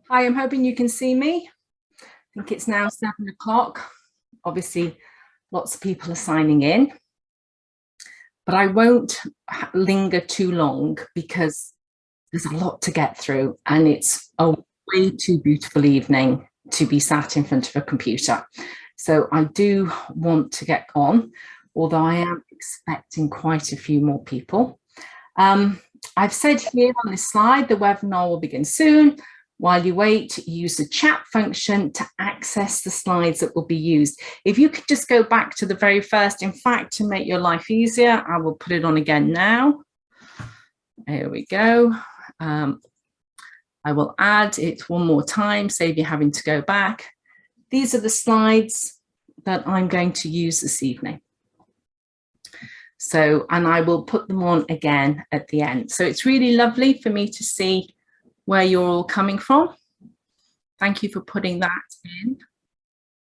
Hi, I'm hoping you can see me. I think it's now 7 o'clock. Obviously, lots of people are signing in, but I won't linger too long because there's a lot to get through and it's a way too beautiful evening to be sat in front of a computer. So I do want to get on, although I am expecting quite a few more people. I've said here on this slide, the webinar will begin soon. While you wait, use the chat function to access the slides that will be used. If you could just go back to the very first, in fact, to make your life easier, I will put it on again now. There we go. I will add it one more time, save you having to go back. These are the slides that I'm going to use this evening. So, and I will put them on again at the end. So it's really lovely for me to see where you're all coming from. Thank you for putting that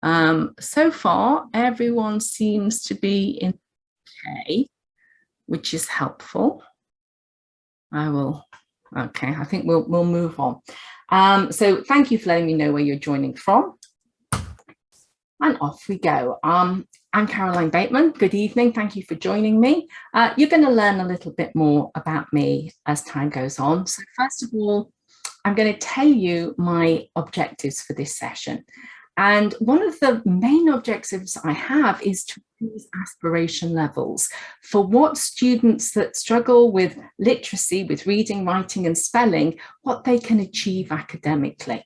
in. So far, everyone seems to be in okay, which is helpful. Okay, I think we'll move on. So thank you for letting me know where you're joining from. And off we go. I'm Caroline Bateman. Good evening. Thank you for joining me. You're going to learn a little bit more about me as time goes on. So first of all, I'm going to tell you my objectives for this session. And one of the main objectives I have is to raise aspiration levels for what students that struggle with literacy, with reading, writing and spelling, what they can achieve academically.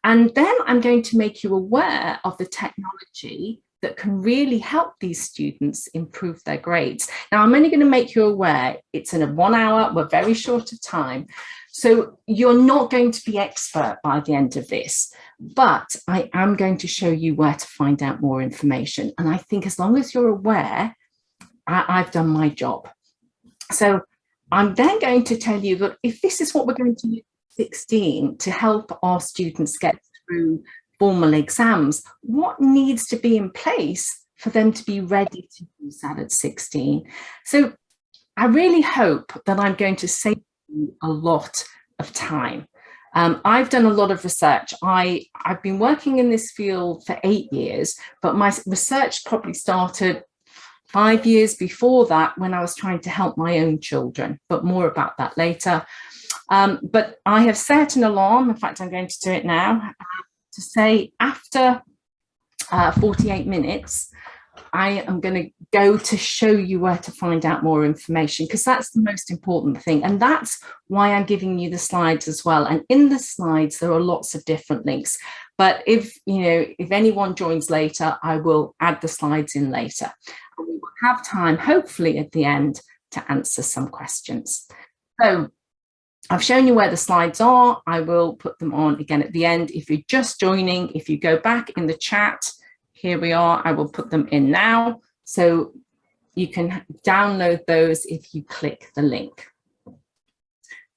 And then I'm going to make you aware of the technology that can really help these students improve their grades. Now, I'm only going to make you aware, it's in a 1 hour, we're very short of time. So you're not going to be expert by the end of this, but I am going to show you where to find out more information. And I think as long as you're aware, I've done my job. So I'm then going to tell you that if this is what we're going to use at 16 to help our students get through formal exams, what needs to be in place for them to be ready to use that at 16? So I really hope that I'm going to save you a lot of time. I've done a lot of research. I've been working in this field for 8 years, but my research probably started 5 years before that when I was trying to help my own children, but more about that later. But I have set an alarm, in fact, I'm going to do it now, to say after 48 minutes, I am going to go to show you where to find out more information, because that's the most important thing. And that's why I'm giving you the slides as well. And in the slides, there are lots of different links. But if anyone joins later, I will add the slides in later. And we will have time, hopefully at the end, to answer some questions. So I've shown you where the slides are. I will put them on again at the end. If you're just joining, if you go back in the chat, here we are. I will put them in now. So you can download those if you click the link.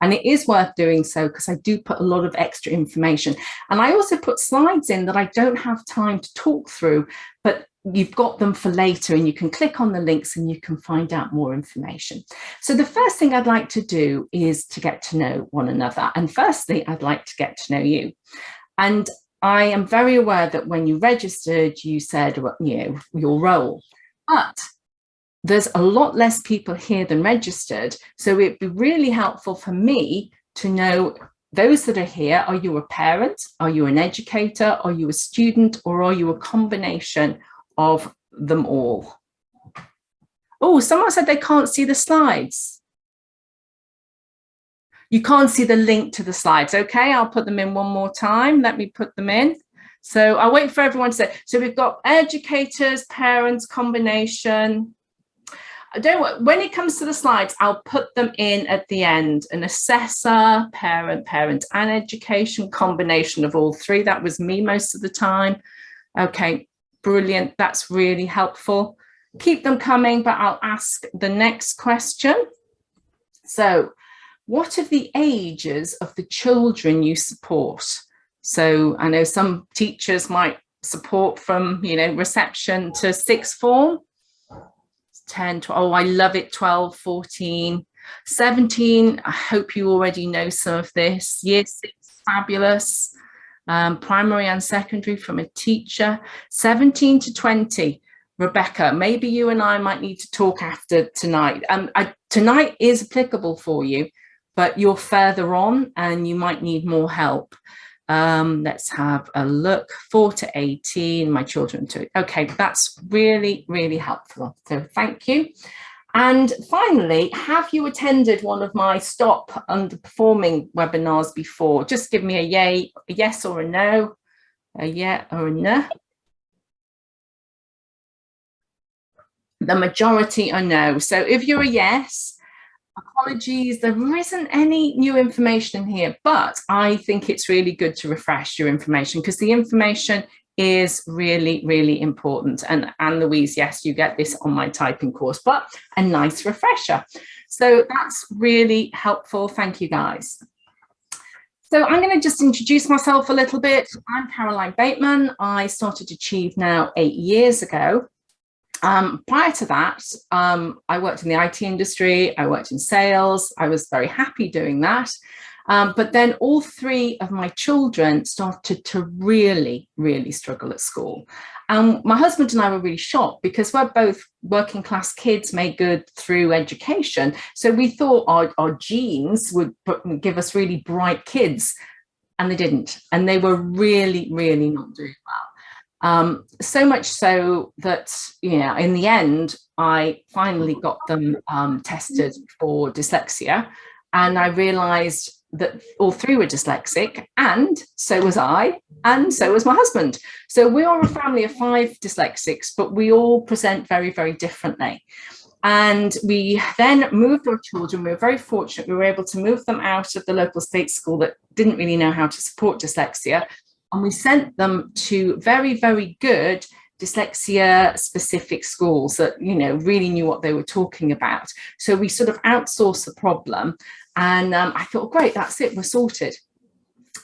And it is worth doing so because I do put a lot of extra information. And I also put slides in that I don't have time to talk through, but you've got them for later and you can click on the links and you can find out more information. So the first thing I'd like to do is to get to know one another. And firstly, I'd like to get to know you. And I am very aware that when you registered, you said, your role, but there's a lot less people here than registered. So it'd be really helpful for me to know those that are here. Are you a parent? Are you an educator? Are you a student? Or are you a combination of them all? Oh, someone said they can't see the slides. You can't see the link to the slides. Okay, I'll put them in one more time. Let me put them in. So I'll wait for everyone to say. So we've got educators, parents, combination. When it comes to the slides, I'll put them in at the end. An assessor, parent and education, combination of all three. That was me most of the time. Okay, brilliant. That's really helpful. Keep them coming, but I'll ask the next question. So, what are the ages of the children you support? So I know some teachers might support from, reception to sixth form, 10, 12, oh, I love it, 12, 14, 17. I hope you already know some of this. Year 6 fabulous. Primary and secondary from a teacher. 17 to 20. Rebecca, maybe you and I might need to talk after tonight. Tonight is applicable for you, but you're further on and you might need more help. Let's have a look. 4 to 18, my children too. Okay, that's really, really helpful. So thank you. And finally, have you attended one of my Stop Underperforming webinars before? Just give me a yes or a no, a yeah or a no. The majority are no. So if you're a yes, apologies, there isn't any new information in here, but I think it's really good to refresh your information because the information is really, really important. And Louise, yes, you get this on my typing course, but a nice refresher. So that's really helpful. Thank you, guys. So I'm going to just introduce myself a little bit. I'm Caroline Bateman. I started Achieve now 8 years ago. Prior to that, I worked in the IT industry, I worked in sales, I was very happy doing that. But then all 3 of my children started to really, really struggle at school. My husband and I were really shocked because we're both working class kids made good through education. So we thought our genes would give us really bright kids, and they didn't. And they were really, really not doing well. So much so that, you know, in the end, I finally got them tested for dyslexia, and I realized that all 3 were dyslexic, and so was I, and so was my husband. So we are a family of 5 dyslexics, but we all present very, very differently. And we then moved our children. We were very fortunate. We were able to move them out of the local state school that didn't really know how to support dyslexia. And we sent them to very, very good dyslexia specific schools that, you know, really knew what they were talking about. So we sort of outsourced the problem. And I thought, great, that's it, we're sorted.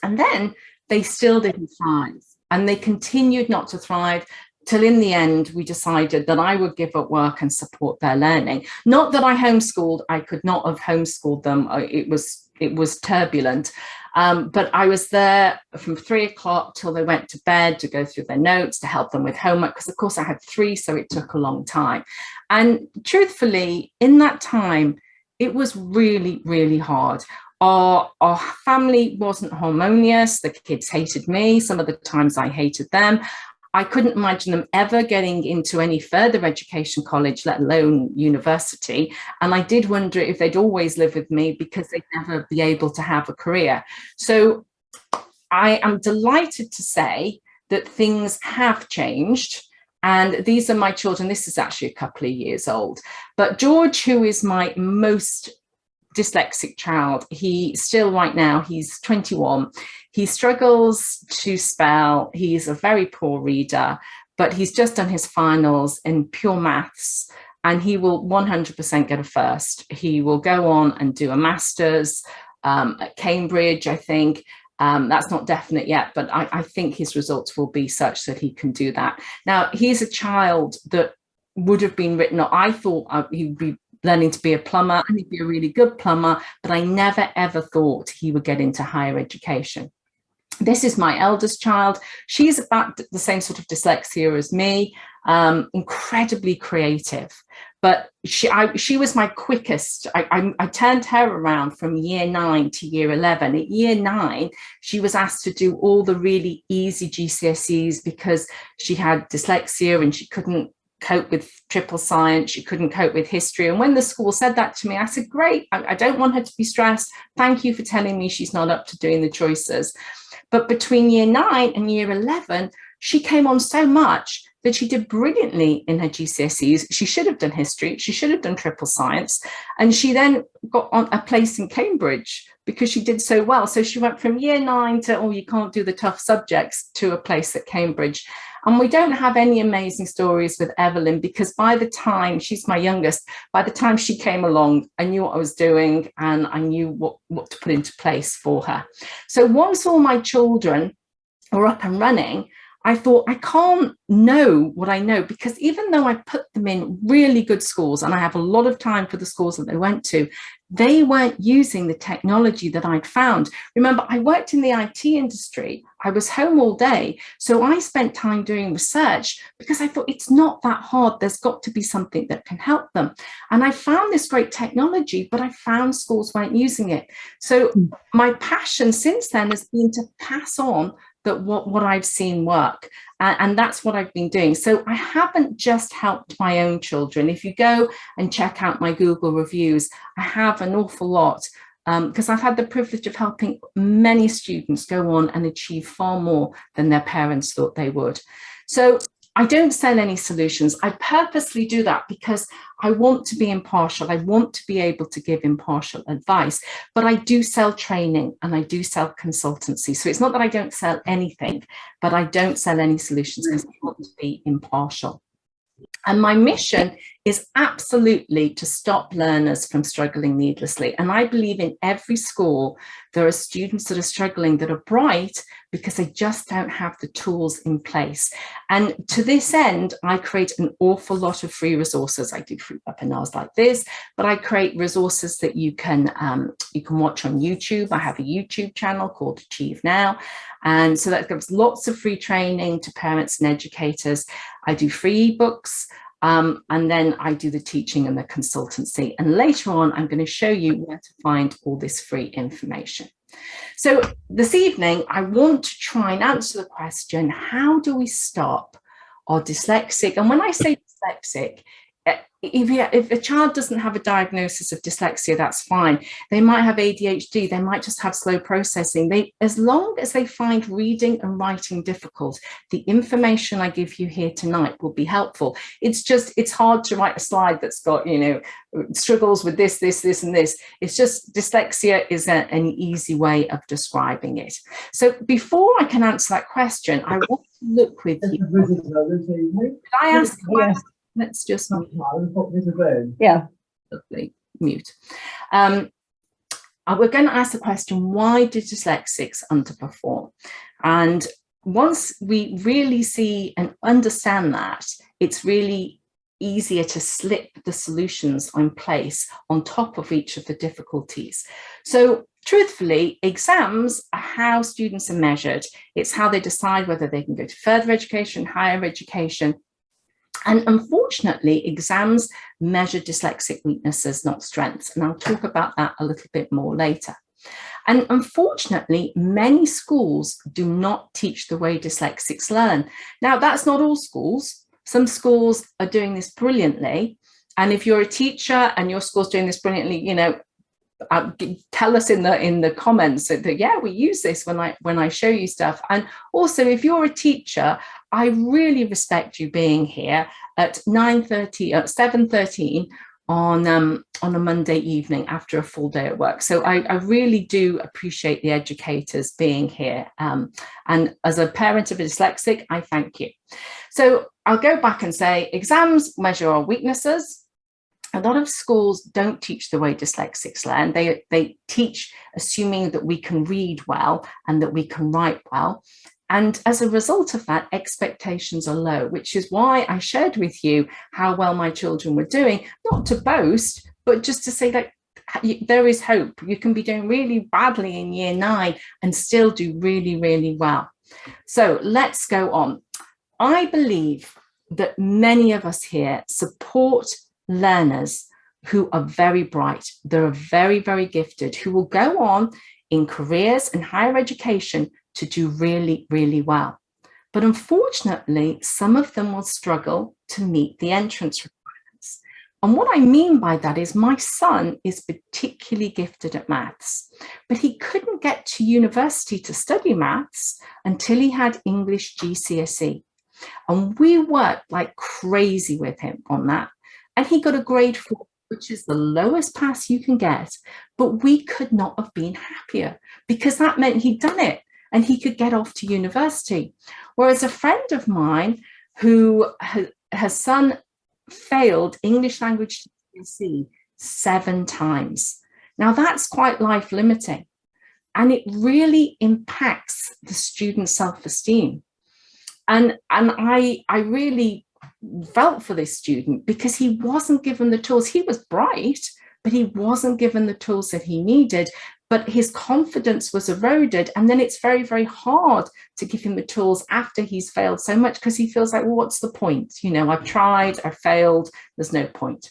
And then they still didn't thrive. And they continued not to thrive till in the end, we decided that I would give up work and support their learning. Not that I homeschooled, I could not have homeschooled them. It was turbulent. But I was there from 3 o'clock till they went to bed to go through their notes, to help them with homework, because of course I had 3, so it took a long time. And truthfully, in that time, it was really, really hard. Our family wasn't harmonious. The kids hated me. Some of the times I hated them. I couldn't imagine them ever getting into any further education college, let alone university. And I did wonder if they'd always live with me because they'd never be able to have a career. So I am delighted to say that things have changed. And these are my children. This is actually a couple of years old. But George, who is my most dyslexic child, he still right now, he's 21. He struggles to spell. He's a very poor reader, but he's just done his finals in pure maths, and he will 100% get a first. He will go on and do a master's at Cambridge, I think. That's not definite yet, but I think his results will be such that he can do that. Now, he's a child that would have been written, I thought he would be learning to be a plumber, and he'd be a really good plumber, but I never, ever thought he would get into higher education. This is my eldest child. She's about the same sort of dyslexia as me, incredibly creative. But she was my quickest. I turned her around from year 9 to year 11. At year 9, she was asked to do all the really easy GCSEs because she had dyslexia and she couldn't cope with triple science, she couldn't cope with history. And when the school said that to me, I said, great, I don't want her to be stressed. Thank you for telling me she's not up to doing the choices. But between year 9 and year 11, she came on so much that she did brilliantly in her GCSEs. She should have done history, she should have done triple science, and she then got on a place in Cambridge because she did so well. So she went from year 9 to, oh, you can't do the tough subjects, to a place at Cambridge. And we don't have any amazing stories with Evelyn because by the time, she's my youngest, by the time she came along, I knew what I was doing and I knew what to put into place for her. So once all my children were up and running, I thought, I can't know what I know, because even though I put them in really good schools and I have a lot of time for the schools that they went to, they weren't using the technology that I'd found. Remember, I worked in the IT industry. I was home all day. So I spent time doing research because I thought it's not that hard. There's got to be something that can help them. And I found this great technology, but I found schools weren't using it. So my passion since then has been to pass on that what I've seen work. And that's what I've been doing. So I haven't just helped my own children. If you go and check out my Google reviews, I have an awful lot, because I've had the privilege of helping many students go on and achieve far more than their parents thought they would. So I don't sell any solutions. I purposely do that because I want to be impartial. I want to be able to give impartial advice, but I do sell training and I do sell consultancy. So it's not that I don't sell anything, but I don't sell any solutions because I want to be impartial. And my mission is absolutely to stop learners from struggling needlessly. And I believe in every school, there are students that are struggling that are bright because they just don't have the tools in place. And to this end, I create an awful lot of free resources. I do free webinars like this, but I create resources that you can watch on YouTube. I have a YouTube channel called Achieve Now. And so that gives lots of free training to parents and educators. I do free ebooks, and then I do the teaching and the consultancy. And later on, I'm going to show you where to find all this free information. So this evening, I want to try and answer the question, how do we stop our dyslexic? And when I say dyslexic, if a child doesn't have a diagnosis of dyslexia, that's fine. They might have ADHD, they might just have slow processing. As long as they find reading and writing difficult, the information I give you here tonight will be helpful. It's hard to write a slide that's got, struggles with this, and this. It's just dyslexia is an easy way of describing it. So before I can answer that question, I want to look with you. Could I ask a question? Let's just yeah, lovely, mute. We're going to ask the question, why do dyslexics underperform? And once we really see and understand that, it's really easier to slip the solutions in place on top of each of the difficulties. So truthfully, exams are how students are measured. It's how they decide whether they can go to further education, higher education. And unfortunately, exams measure dyslexic weaknesses, not strengths. And I'll talk about that a little bit more later. And unfortunately, many schools do not teach the way dyslexics learn. Now, that's not all schools. Some schools are doing this brilliantly. And if you're a teacher and your school's doing this brilliantly, tell us in the comments that yeah, we use this when I show you stuff. And also, if you're a teacher, I really respect you being here at 7:13 on a Monday evening after a full day at work. So I really do appreciate the educators being here. And as a parent of a dyslexic, I thank you. So I'll go back and say exams measure our weaknesses. A lot of schools don't teach the way dyslexics learn. They teach assuming that we can read well and that we can write well. And as a result of that, expectations are low, which is why I shared with you how well my children were doing, not to boast, but just to say that there is hope. You can be doing really badly in year 9 and still do really, really well. So let's go on. I believe that many of us here support learners who are very bright, they're very, very gifted, who will go on in careers and higher education to do really, really well. But unfortunately, some of them will struggle to meet the entrance requirements. And what I mean by that is my son is particularly gifted at maths, but he couldn't get to university to study maths until he had English GCSE. And we worked like crazy with him on that. And he got a grade 4, which is the lowest pass you can get. But we could not have been happier because that meant he'd done it and he could get off to university. Whereas a friend of mine who her son failed English language GCSE 7 times. Now that's quite life limiting. And it really impacts the student's self-esteem. And I really felt for this student because he wasn't given the tools. He was bright, but he wasn't given the tools that he needed. But his confidence was eroded. And then it's very, very hard to give him the tools after he's failed so much, because he feels like, well, what's the point? You know, I've tried, I've failed, there's no point.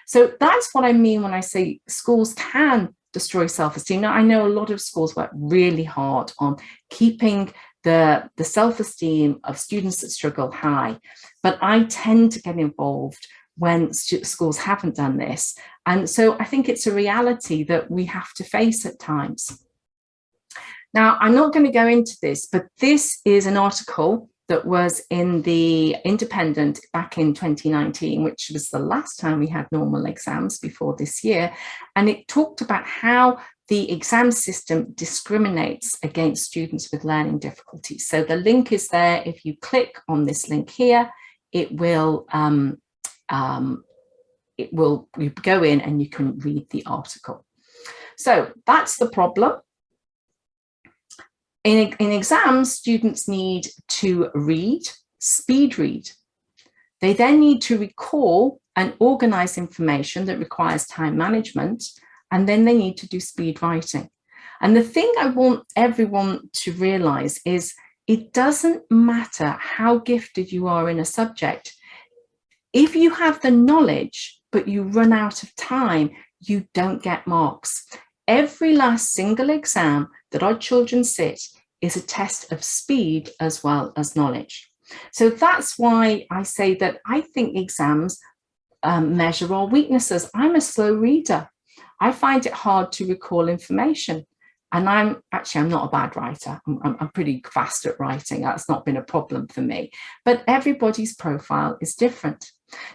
So that's what I mean when I say schools can destroy self-esteem. Now, I know a lot of schools work really hard on keeping the self-esteem of students that struggle high, but I tend to get involved when schools haven't done this. And so I think it's a reality that we have to face at times. Now, I'm not going to go into this, but this is an article that was in the Independent back in 2019, which was the last time we had normal exams before this year. And it talked about how the exam system discriminates against students with learning difficulties. So the link is there. If you click on this link here, you go in and you can read the article. So that's the problem. In exams, students need to read, speed read. They then need to recall and organize information that requires time management, and then they need to do speed writing. And the thing I want everyone to realize is it doesn't matter how gifted you are in a subject. If you have the knowledge, but you run out of time, you don't get marks. Every last single exam that our children sit is a test of speed as well as knowledge. So that's why I say that I think exams measure our weaknesses. I'm a slow reader. I find it hard to recall information. And I'm not a bad writer. I'm pretty fast at writing. That's not been a problem for me. But everybody's profile is different.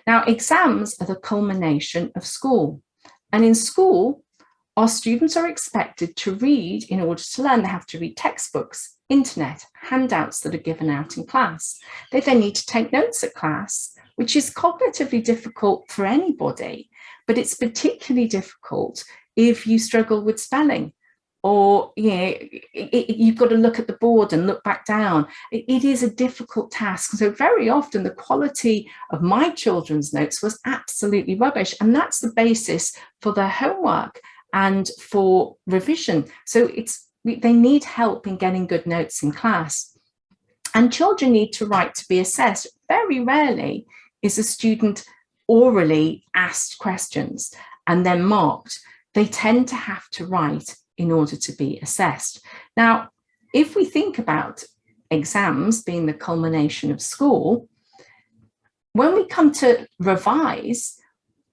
Now, exams are the culmination of school. And in school, our students are expected to read in order to learn. They have to read textbooks, internet, handouts that are given out in class. They then need to take notes at class, which is cognitively difficult for anybody, but it's particularly difficult if you struggle with spelling, or you've got to look at the board and look back down. It is a difficult task. So very often the quality of my children's notes was absolutely rubbish. And that's the basis for their homework and for revision. So they need help in getting good notes in class. And children need to write to be assessed. Very rarely is a student orally asked questions and then marked. They tend to have to write in order to be assessed. Now, if we think about exams being the culmination of school, when we come to revise,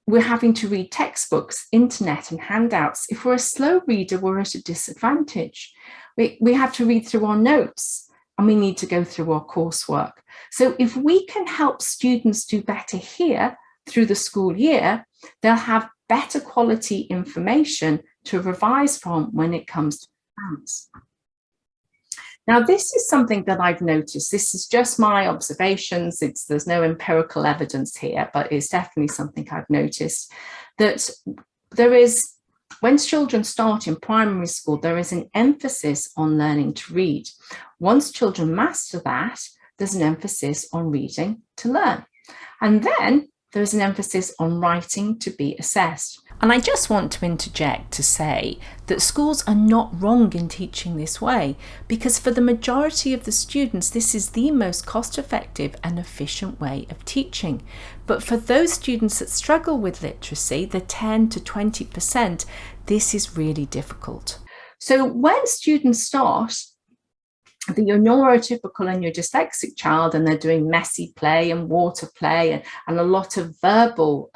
we're having to read textbooks, internet, and handouts. If we're a slow reader, we're at a disadvantage. We have to read through our notes, and we need to go through our coursework. So if we can help students do better here through the school year, they'll have better quality information to revise from when it comes to exams. Now, this is something that I've noticed. This is just my observations. There's no empirical evidence here, but it's definitely something I've noticed, that there is, when children start in primary school, there is an emphasis on learning to read. Once children master that, there's an emphasis on reading to learn. And then there's an emphasis on writing to be assessed. And I just want to interject to say that schools are not wrong in teaching this way, because for the majority of the students, this is the most cost-effective and efficient way of teaching. But for those students that struggle with literacy, the 10 to 20%, this is really difficult. So when students start, your neurotypical and your dyslexic child, and they're doing messy play and water play and a lot of verbal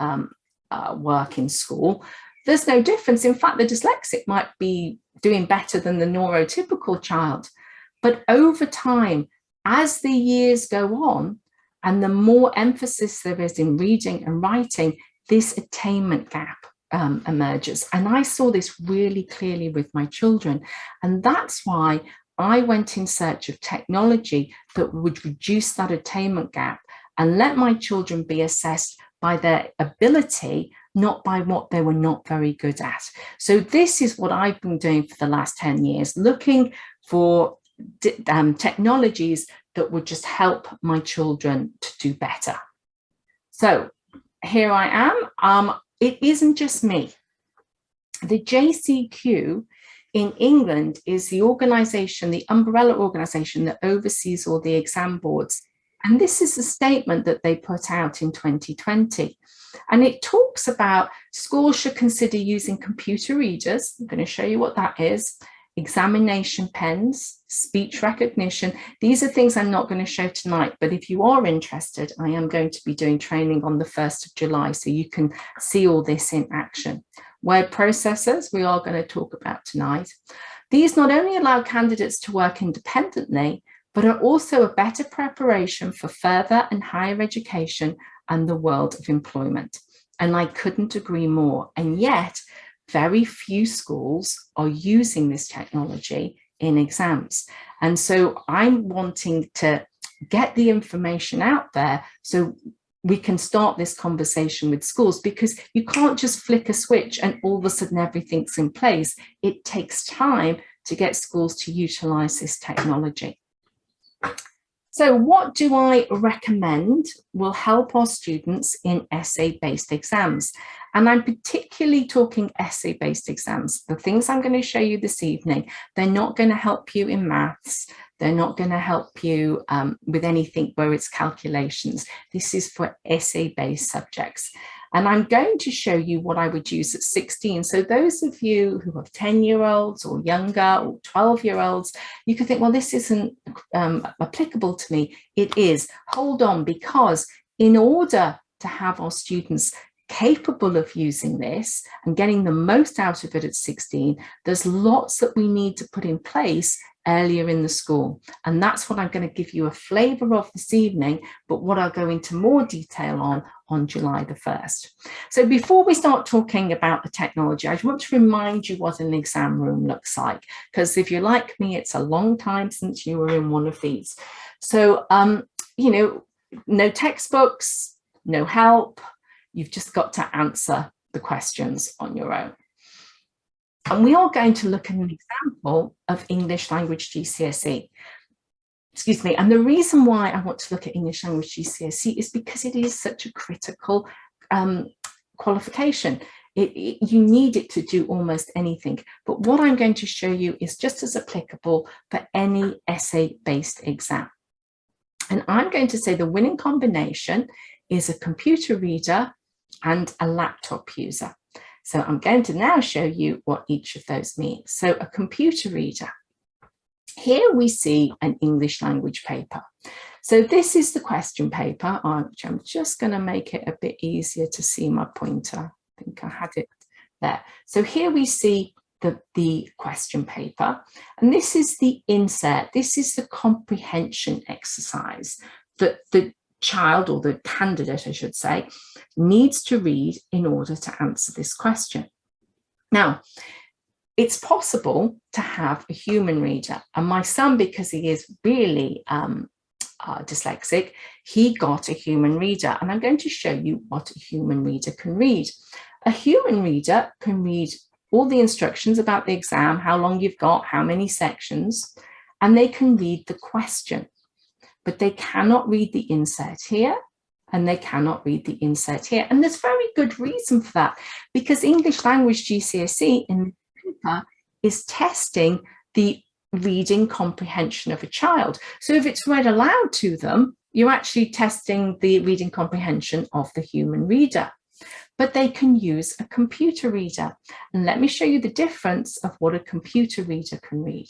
work in school, there's no difference. In fact, the dyslexic might be doing better than the neurotypical child. But over time, as the years go on, and the more emphasis there is in reading and writing, this attainment gap emerges. And I saw this really clearly with my children. And that's why I went in search of technology that would reduce that attainment gap and let my children be assessed by their ability, not by what they were not very good at. So this is what I've been doing for the last 10 years, looking for technologies that would just help my children to do better. So here I am. It isn't just me. The JCQ in England is the organization, the umbrella organization that oversees all the exam boards. And this is a statement that they put out in 2020. And it talks about schools should consider using computer readers. I'm going to show you what that is. Examination pens, speech recognition. These are things I'm not going to show tonight, but if you are interested, I am going to be doing training on the 1st of July, so you can see all this in action. Word processors, we are going to talk about tonight. These not only allow candidates to work independently, but are also a better preparation for further and higher education and the world of employment. And I couldn't agree more. And yet, very few schools are using this technology in exams. And so I'm wanting to get the information out there so we can start this conversation with schools, because you can't just flick a switch and all of a sudden everything's in place. It takes time to get schools to utilize this technology. So what do I recommend will help our students in essay-based exams? And I'm particularly talking essay-based exams. The things I'm going to show you this evening, they're not going to help you in maths. They're not going to help you with anything where it's calculations. This is for essay-based subjects. And I'm going to show you what I would use at 16. So those of you who have 10-year-olds or younger or 12-year-olds, you could think, well, this isn't applicable to me. It is. Hold on, because in order to have our students capable of using this and getting the most out of it at 16, there's lots that we need to put in place earlier in the school. And that's what I'm going to give you a flavour of this evening, but what I'll go into more detail on July the 1st. So before we start talking about the technology, I want to remind you what an exam room looks like, because if you're like me, it's a long time since you were in one of these. So, you know, no textbooks, no help. You've just got to answer the questions on your own. And we are going to look at an example of English language GCSE. Excuse me. And the reason why I want to look at English language GCSE is because it is such a critical qualification. You need it to do almost anything. But what I'm going to show you is just as applicable for any essay-based exam. And I'm going to say the winning combination is a computer reader and a laptop user. So I'm going to now show you what each of those means. So a computer reader. Here we see an English language paper. So this is the question paper, which I'm just going to make it a bit easier to see my pointer. I think I had it there. So here we see the question paper, and this is the insert. This is the comprehension exercise that the child, or the candidate, I should say, needs to read in order to answer this question. Now, it's possible to have a human reader, and my son, because he is really dyslexic, he got a human reader, and I'm going to show you what a human reader can read. A human reader can read all the instructions about the exam, how long you've got, how many sections, and they can read the question. But they cannot read the insert here, and they cannot read the insert here. And there's very good reason for that, because English language GCSE in the paper is testing the reading comprehension of a child. So if it's read aloud to them, you're actually testing the reading comprehension of the human reader. But they can use a computer reader. And let me show you the difference of what a computer reader can read.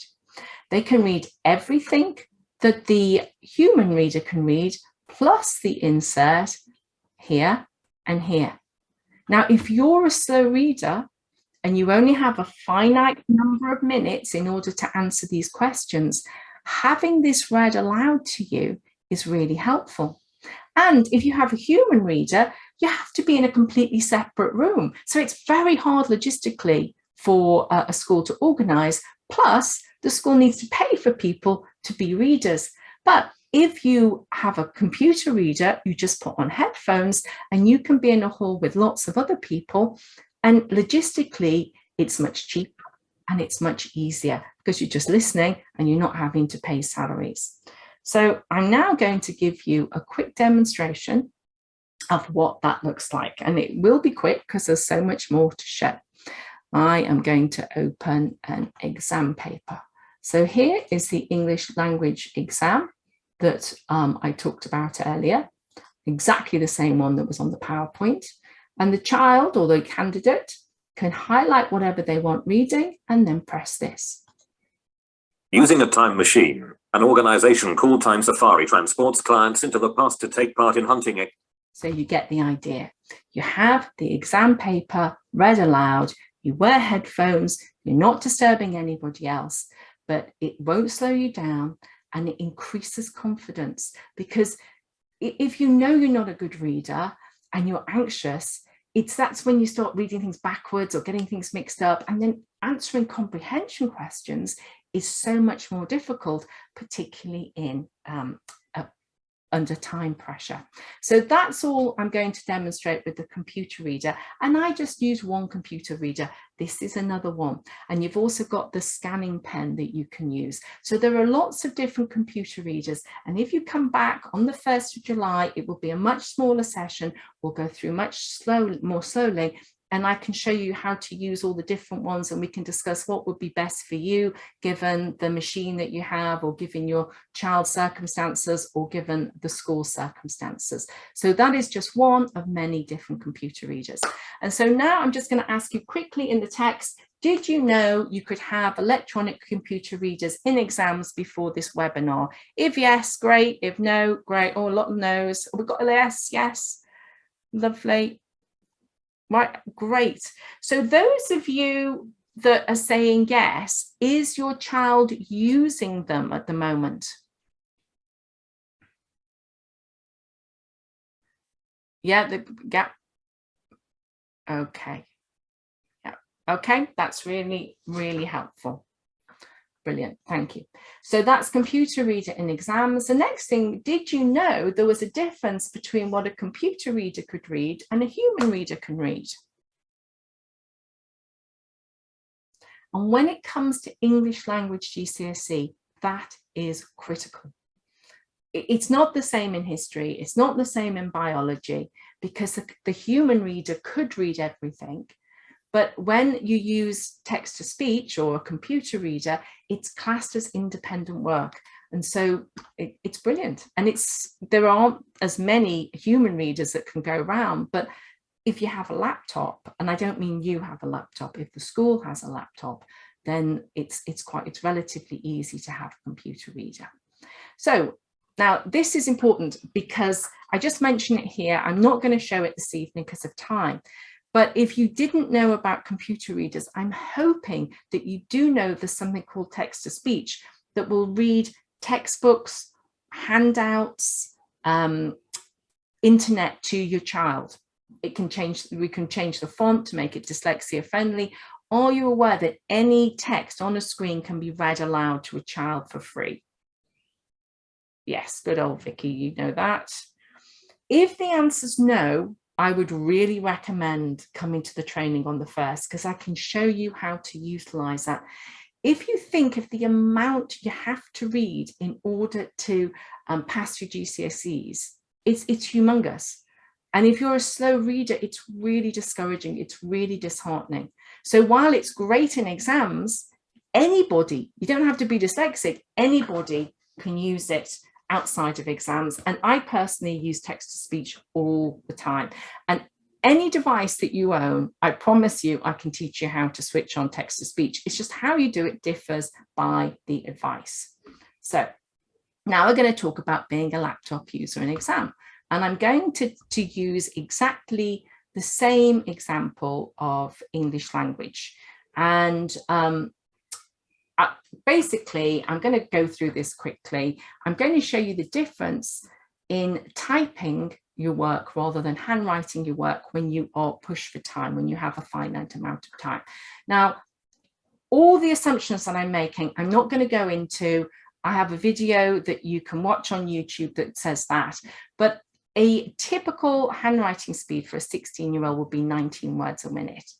They can read everything that the human reader can read, plus the insert here and here. Now, if you're a slow reader and you only have a finite number of minutes in order to answer these questions, having this read aloud to you is really helpful. And if you have a human reader, you have to be in a completely separate room. So it's very hard logistically for a school to organize. Plus, the school needs to pay for people to be readers. But if you have a computer reader, you just put on headphones and you can be in a hall with lots of other people. And logistically, it's much cheaper and it's much easier because you're just listening and you're not having to pay salaries. So I'm now going to give you a quick demonstration of what that looks like. And it will be quick because there's so much more to show. I am going to open an exam paper. So here is the English language exam that I talked about earlier, exactly the same one that was on the PowerPoint. And the child or the candidate can highlight whatever they want reading and then press this. Using a time machine, an organization called Time Safari transports clients into the past to take part in hunting. So you get the idea. You have the exam paper read aloud, you wear headphones, you're not disturbing anybody else, but it won't slow you down and it increases confidence, because if you know you're not a good reader and you're anxious, that's when you start reading things backwards or getting things mixed up, and then answering comprehension questions is so much more difficult, particularly in under time pressure. So that's all I'm going to demonstrate with the computer reader. And I just use one computer reader. This is another one. And you've also got the scanning pen that you can use. So there are lots of different computer readers. And if you come back on the 1st of July, it will be a much smaller session. We'll go through more slowly. And I can show you how to use all the different ones, and we can discuss what would be best for you, given the machine that you have, or given your child's circumstances, or given the school circumstances. So that is just one of many different computer readers. And so now I'm just going to ask you quickly in the text, did you know you could have electronic computer readers in exams before this webinar? If yes, great. If no, great. Oh, a lot of no's. We've got a yes. Lovely. Right, great. So those of you that are saying yes, is your child using them at the moment? Yeah, the gap. Okay. Yeah. Okay, that's really, really helpful. Brilliant, thank you. So that's computer reader in exams. The next thing, did you know there was a difference between what a computer reader could read and a human reader can read? And when it comes to English language GCSE, that is critical. It's not the same in history, it's not the same in biology, because the human reader could read everything. But when you use text-to-speech or a computer reader, it's classed as independent work. And so it's brilliant. And there aren't as many human readers that can go around. But if you have a laptop, and I don't mean you have a laptop, if the school has a laptop, then it's relatively easy to have a computer reader. So now this is important because I just mentioned it here. I'm not going to show it this evening because of time. But if you didn't know about computer readers, I'm hoping that you do know there's something called text-to-speech that will read textbooks, handouts, internet to your child. We can change the font to make it dyslexia friendly. Are you aware that any text on a screen can be read aloud to a child for free? Yes, good old Vicky, you know that. If the answer's no, I would really recommend coming to the training on the 1st, because I can show you how to utilize that. If you think of the amount you have to read in order to pass your GCSEs, it's humongous. And if you're a slow reader, it's really discouraging, it's really disheartening. So while it's great in exams, anybody, you don't have to be dyslexic, anybody can use it outside of exams. And I personally use text-to-speech all the time. And any device that you own, I promise you, I can teach you how to switch on text-to-speech. It's just how you do it differs by the advice. So now we're going to talk about being a laptop user in exam. And I'm going to use exactly the same example of English language. And basically, I'm going to go through this quickly. I'm going to show you the difference in typing your work rather than handwriting your work when you are pushed for time, when you have a finite amount of time. Now, all the assumptions that I'm making, I'm not going to go into. I have a video that you can watch on YouTube that says that, but a typical handwriting speed for a 16-year-old would be 19 words a minute.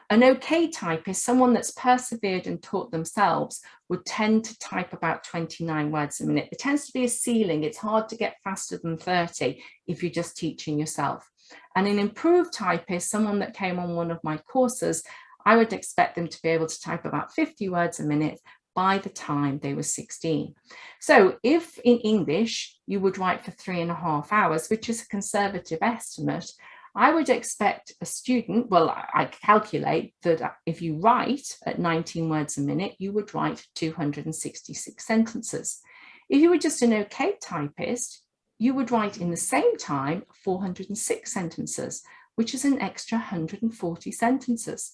An okay typist, someone that's persevered and taught themselves, would tend to type about 29 words a minute. There tends to be a ceiling. It's hard to get faster than 30 if you're just teaching yourself. And an improved typist, someone that came on one of my courses, I would expect them to be able to type about 50 words a minute by the time they were 16. So if in English you would write for 3.5 hours, which is a conservative estimate, I would expect a student, well, I calculate that if you write at 19 words a minute, you would write 266 sentences. If you were just an okay typist, you would write in the same time 406 sentences, which is an extra 140 sentences.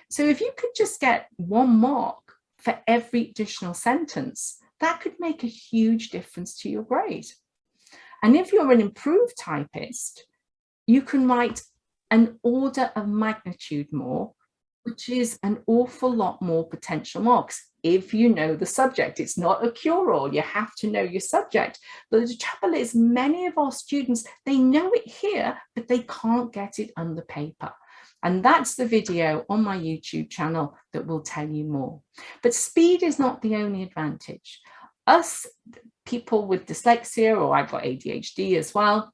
So if you could just get 1 mark for every additional sentence, that could make a huge difference to your grade. And if you're an improved typist, you can write an order of magnitude more, which is an awful lot more potential marks if you know the subject. It's not a cure-all, you have to know your subject. But the trouble is, many of our students, they know it here, but they can't get it on the paper. And that's the video on my YouTube channel that will tell you more. But speed is not the only advantage. Us people with dyslexia, or I've got ADHD as well,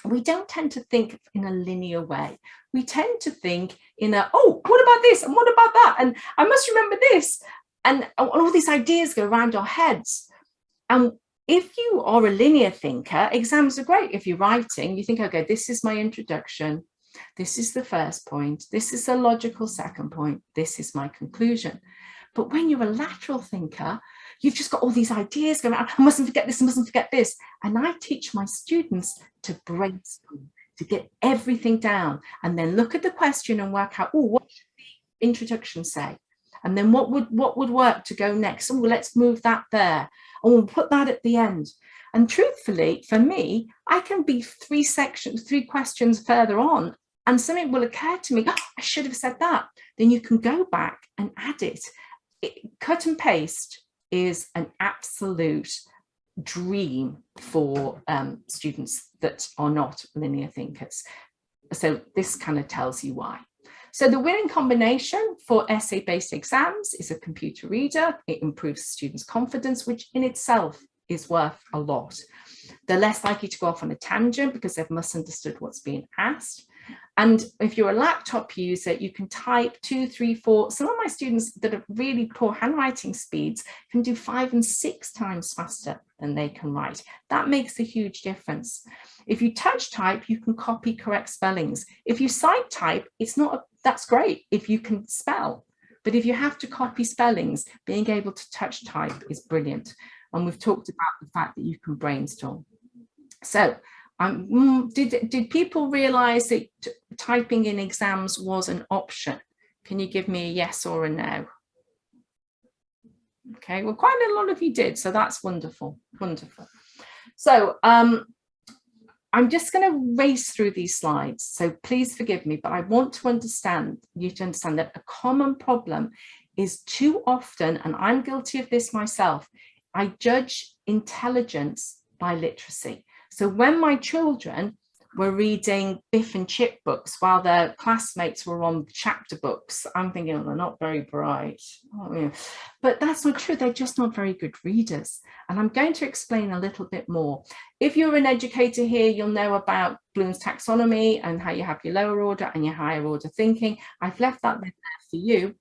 we don't tend to think in a linear way. We tend to think in a, oh, what about this? And what about that? And I must remember this. And all these ideas go around our heads. And if you are a linear thinker, exams are great. If you're writing, you think, okay, this is my introduction. This is the first point. This is a logical second point. This is my conclusion. But when you're a lateral thinker, you've just got all these ideas going on. I mustn't forget this, I mustn't forget this. And I teach my students to brainstorm, to get everything down, and then look at the question and work out, oh, what should the introduction say? And then what would work to go next? Oh, let's move that there. And we'll put that at the end. And truthfully, for me, I can be 3 questions further on, and something will occur to me, oh, I should have said that. Then you can go back and add it. Cut and paste is an absolute dream for students that are not linear thinkers. So this kind of tells you why. So the winning combination for essay-based exams is a computer reader. It improves students' confidence, which in itself is worth a lot. They're less likely to go off on a tangent because they've misunderstood what's being asked. And if you're a laptop user, you can type 2, 3, 4. Some of my students that have really poor handwriting speeds can do 5 and 6 times faster than they can write. That makes a huge difference. If you touch type, you can copy correct spellings. If you sight type, that's great if you can spell. But if you have to copy spellings, being able to touch type is brilliant. And we've talked about the fact that you can brainstorm. So did people realize that typing in exams was an option? Can you give me a yes or a no? Okay, well, quite a lot of you did, so that's wonderful, wonderful. So I'm just going to race through these slides, so please forgive me, but I want to understand that a common problem is too often, and I'm guilty of this myself, I judge intelligence by literacy. So when my children were reading Biff and Chip books while their classmates were on chapter books, I'm thinking, oh, they're not very bright. Oh, yeah. But that's not true. They're just not very good readers. And I'm going to explain a little bit more. If you're an educator here, you'll know about Bloom's taxonomy and how you have your lower order and your higher order thinking. I've left that there for you.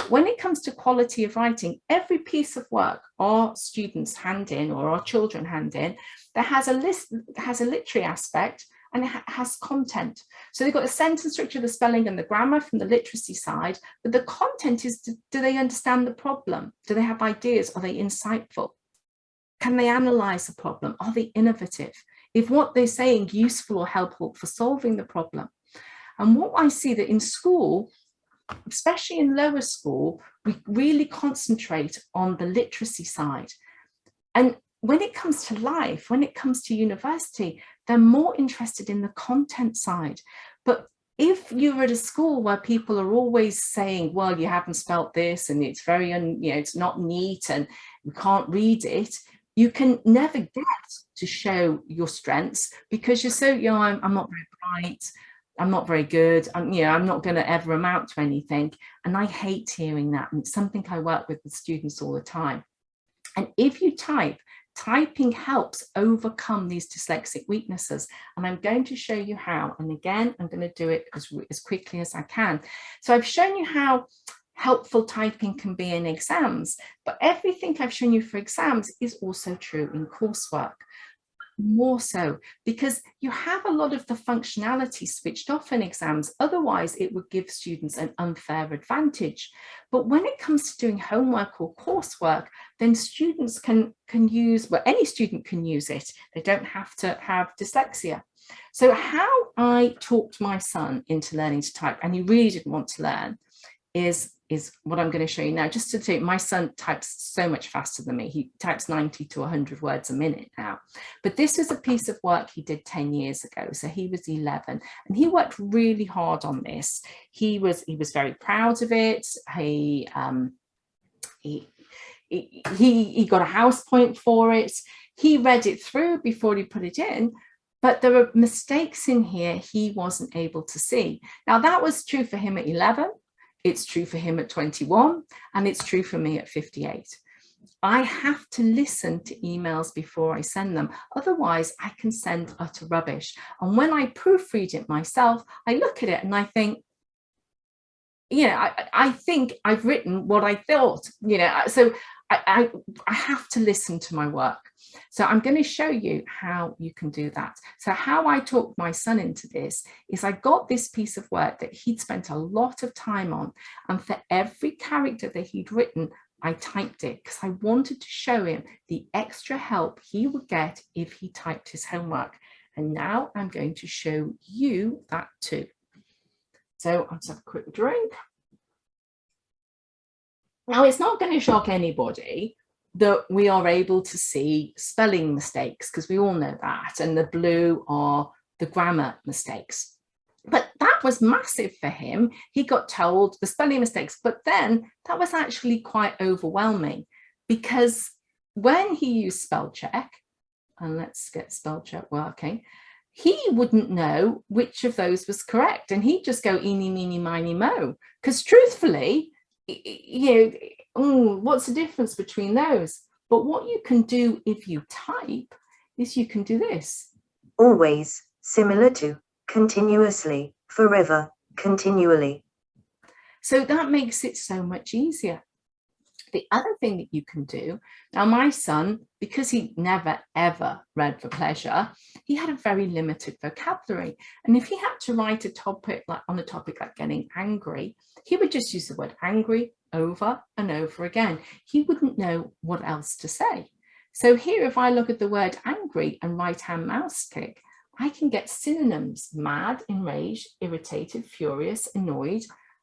When it comes to quality of writing, every piece of work our students hand in or our children hand in, there has a list, has a literary aspect, and it has content. So they've got the sentence structure, the spelling and the grammar from the literacy side, but the content is, do they understand the problem? Do they have ideas? Are they insightful? Can they analyze the problem? Are they innovative? If what they're saying useful or helpful for solving the problem? And what I see that in school, especially in lower school, we really concentrate on the literacy side. And when it comes to life, when it comes to university, they're more interested in the content side. But if you're at a school where people are always saying, well, you haven't spelt this and it's very, it's not neat and you can't read it, you can never get to show your strengths because you're so, I'm not very bright, I'm not very good. I'm not going to ever amount to anything. And I hate hearing that. And it's something I work with students all the time. And if you typing helps overcome these dyslexic weaknesses. And I'm going to show you how. And again, I'm going to do it as quickly as I can. So I've shown you how helpful typing can be in exams, but everything I've shown you for exams is also true in coursework. More so because you have a lot of the functionality switched off in exams. Otherwise, it would give students an unfair advantage. But when it comes to doing homework or coursework, then students can use, well, any student can use it. They don't have to have dyslexia. So how I talked my son into learning to type, and he really didn't want to learn, is what I'm going to show you now. Just to say, my son types so much faster than me. He types 90 to 100 words a minute now. But this was a piece of work he did 10 years ago. So he was 11 and he worked really hard on this. He was very proud of it. He got a house point for it. He read it through before he put it in. But there were mistakes in here he wasn't able to see. Now that was true for him at 11. It's true for him at 21, and it's true for me at 58. I have to listen to emails before I send them. Otherwise, I can send utter rubbish. And when I proofread it myself, I look at it and I think, I think I've written what I thought, so I have to listen to my work. So I'm going to show you how you can do that. So how I talked my son into this is I got this piece of work that he'd spent a lot of time on, and for every character that he'd written, I typed it because I wanted to show him the extra help he would get if he typed his homework. And now I'm going to show you that too. So I'll just have a quick drink. Now, it's not going to shock anybody that we are able to see spelling mistakes, because we all know that, and the blue are the grammar mistakes. But that was massive for him. He got told the spelling mistakes, but then that was actually quite overwhelming, because when he used spell check, and let's get spell check working, he wouldn't know which of those was correct, and he'd just go eeny, meeny, miny, mo, because truthfully, what's the difference between those? But what you can do if you type is you can do this. Always, similar to, continuously, forever, continually. So that makes it so much easier. The other thing that you can do, now my son, because he never ever read for pleasure, he had a very limited vocabulary. And if he had to write a topic like getting angry, he would just use the word angry over and over again. He wouldn't know what else to say. So here, if I look at the word angry and right-hand mouse click, I can get synonyms: mad, enraged, irritated, furious, annoyed.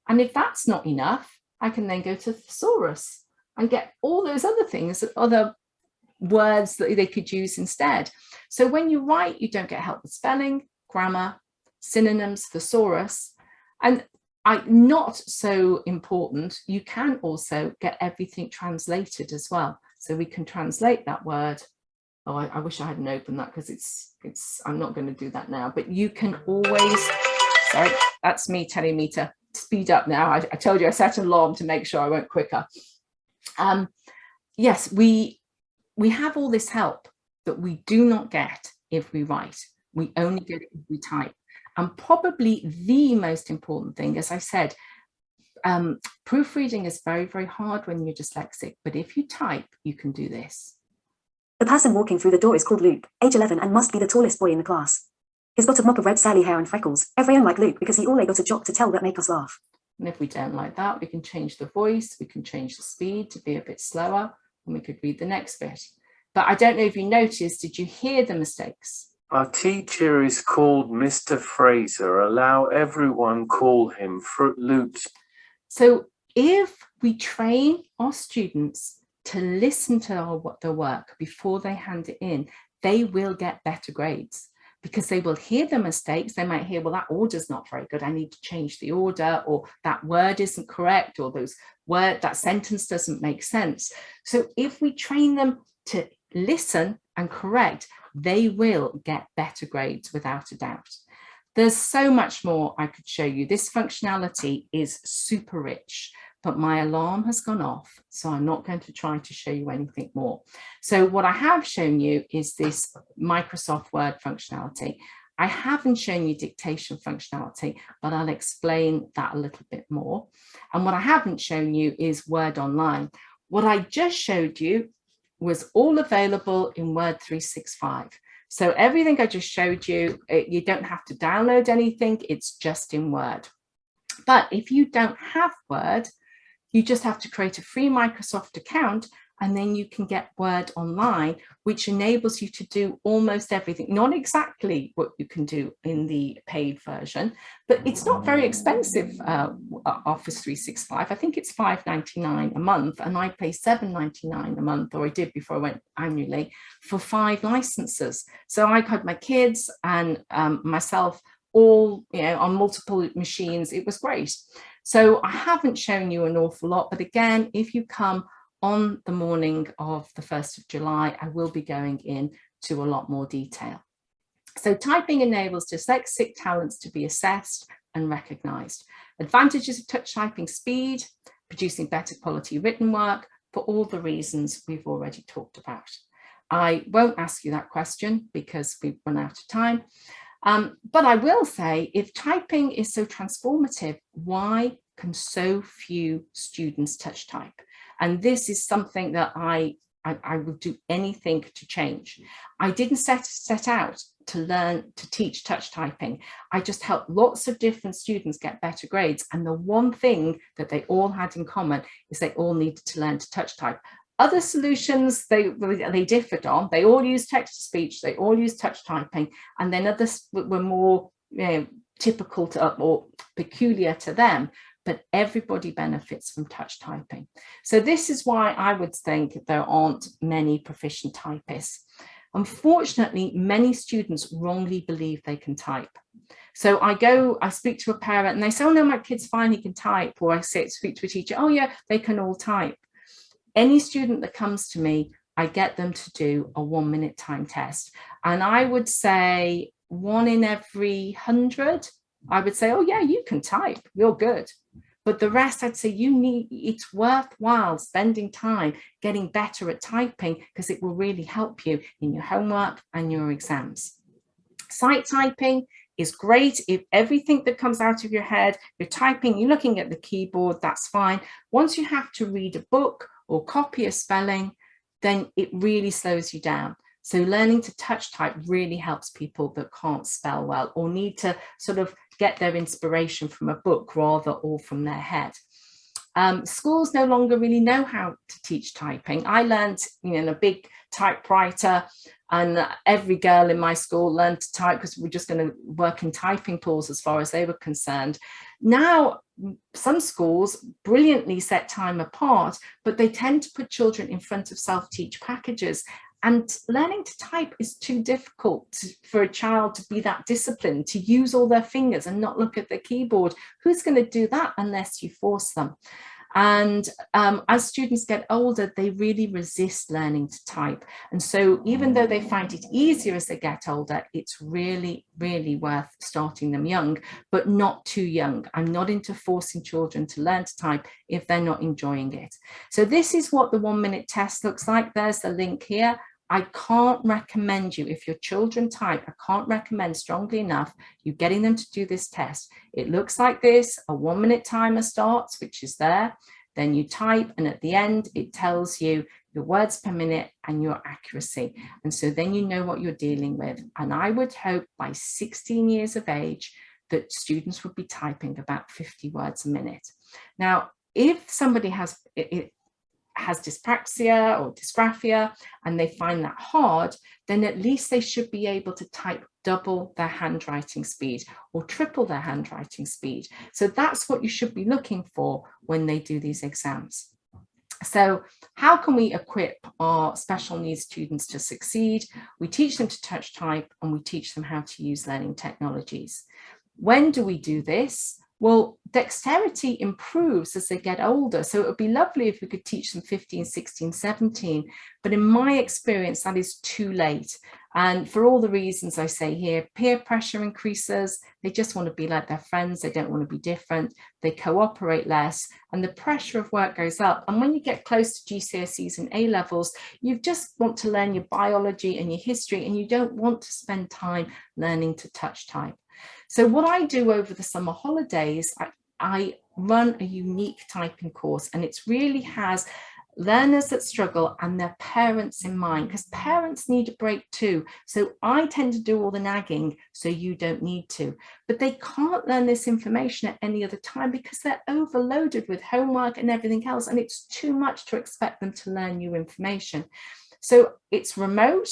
And if that's not enough, I can then go to thesaurus and get all those other things, other words that they could use instead. So when you write, you don't get help with spelling, grammar, synonyms, thesaurus, and not so important, you can also get everything translated as well. So we can translate that word. Oh, I wish I hadn't opened that, because I'm not going to do that now, but you can always, sorry, that's me telling me to speed up now. I told you I set an alarm to make sure I went quicker. Yes, we have all this help that we do not get if we write. We only get it if we type. And probably the most important thing, as I said, proofreading is very, very hard when you're dyslexic, but if you type, you can do this. The person walking through the door is called Luke, age 11, and must be the tallest boy in the class. He's got a mop of red Sally hair and freckles, everyone like Luke, because he always got a joke to tell that make us laugh. And if we don't like that, we can change the voice, we can change the speed to be a bit slower, and we could read the next bit. But I don't know if you noticed, did you hear the mistakes? Our teacher is called Mr. Fraser. Allow everyone call him Fruit Loot. So if we train our students to listen to their work before they hand it in, they will get better grades, because they will hear the mistakes. They might hear, well, that order's not very good, I need to change the order, or that word isn't correct, or that sentence doesn't make sense. So if we train them to listen and correct, they will get better grades without a doubt. There's so much more I could show you. This functionality is super rich, but my alarm has gone off, so I'm not going to try to show you anything more. So what I have shown you is this Microsoft Word functionality. I haven't shown you dictation functionality, but I'll explain that a little bit more. And what I haven't shown you is Word Online. What I just showed you was all available in Word 365. So everything I just showed you, you don't have to download anything, it's just in Word. But if you don't have Word, you just have to create a free Microsoft account, and then you can get Word Online, which enables you to do almost everything. Not exactly what you can do in the paid version, but it's not very expensive, Office 365. I think it's $5.99 a month, and I pay $7.99 a month, or I did before I went annually, for 5 licenses. So I had my kids and myself all, on multiple machines. It was great. So I haven't shown you an awful lot, but again, if you come on the morning of the 1st of July, I will be going into a lot more detail. So typing enables dyslexic talents to be assessed and recognised. Advantages of touch typing: speed, producing better quality written work, for all the reasons we've already talked about. I won't ask you that question because we've run out of time. But I will say, if typing is so transformative, why can so few students touch type? And this is something that I would do anything to change. I didn't set out to learn to teach touch typing. I just helped lots of different students get better grades. And the one thing that they all had in common is they all needed to learn to touch type. Other solutions they differed on. They all use text to speech, they all use touch typing, and then others were more typical to or peculiar to them, but everybody benefits from touch typing. So this is why I would think there aren't many proficient typists. Unfortunately, many students wrongly believe they can type. So I speak to a parent and they say, oh no, my kid's fine, he can type. Or I speak to a teacher, oh yeah, they can all type. Any student that comes to me, I get them to do a 1-minute time test. And I would say 1 in every 100, I would say, oh yeah, you can type, you're good. But the rest, I'd say it's worthwhile spending time getting better at typing, because it will really help you in your homework and your exams. Sight typing is great. If everything that comes out of your head, you're typing, you're looking at the keyboard, that's fine. Once you have to read a book or copy a spelling, then it really slows you down. So learning to touch type really helps people that can't spell well or need to sort of get their inspiration from a book rather all from their head. Schools no longer really know how to teach typing. I learned a big typewriter, and every girl in my school learned to type because we're just going to work in typing pools as far as they were concerned. Now, some schools brilliantly set time apart, but they tend to put children in front of self-teach packages. And learning to type is too difficult for a child to be that disciplined, to use all their fingers and not look at the keyboard. Who's going to do that unless you force them? And as students get older, they really resist learning to type. And so even though they find it easier as they get older, it's really, really worth starting them young, but not too young. I'm not into forcing children to learn to type if they're not enjoying it. So this is what the 1-minute test looks like. There's the link here. I can't recommend you, if your children type, I can't recommend strongly enough you getting them to do this test. It looks like this: a 1-minute timer starts, which is there, then you type, and at the end it tells you your words per minute and your accuracy. And so then you know what you're dealing with. And I would hope by 16 years of age that students would be typing about 50 words a minute. Now, if somebody has dyspraxia or dysgraphia and they find that hard, then at least they should be able to type double their handwriting speed or triple their handwriting speed. So that's what you should be looking for when they do these exams. So how can we equip our special needs students to succeed? We teach them to touch type, and we teach them how to use learning technologies. When do we do this? Well, dexterity improves as they get older. So it would be lovely if we could teach them 15, 16, 17. But in my experience, that is too late. And for all the reasons I say here, peer pressure increases. They just want to be like their friends. They don't want to be different. They cooperate less. And the pressure of work goes up. And when you get close to GCSEs and A levels, you just want to learn your biology and your history, and you don't want to spend time learning to touch type. So what I do over the summer holidays, I run a unique typing course, and it really has learners that struggle and their parents in mind, because parents need a break too. So I tend to do all the nagging so you don't need to, but they can't learn this information at any other time because they're overloaded with homework and everything else, and it's too much to expect them to learn new information. So it's remote.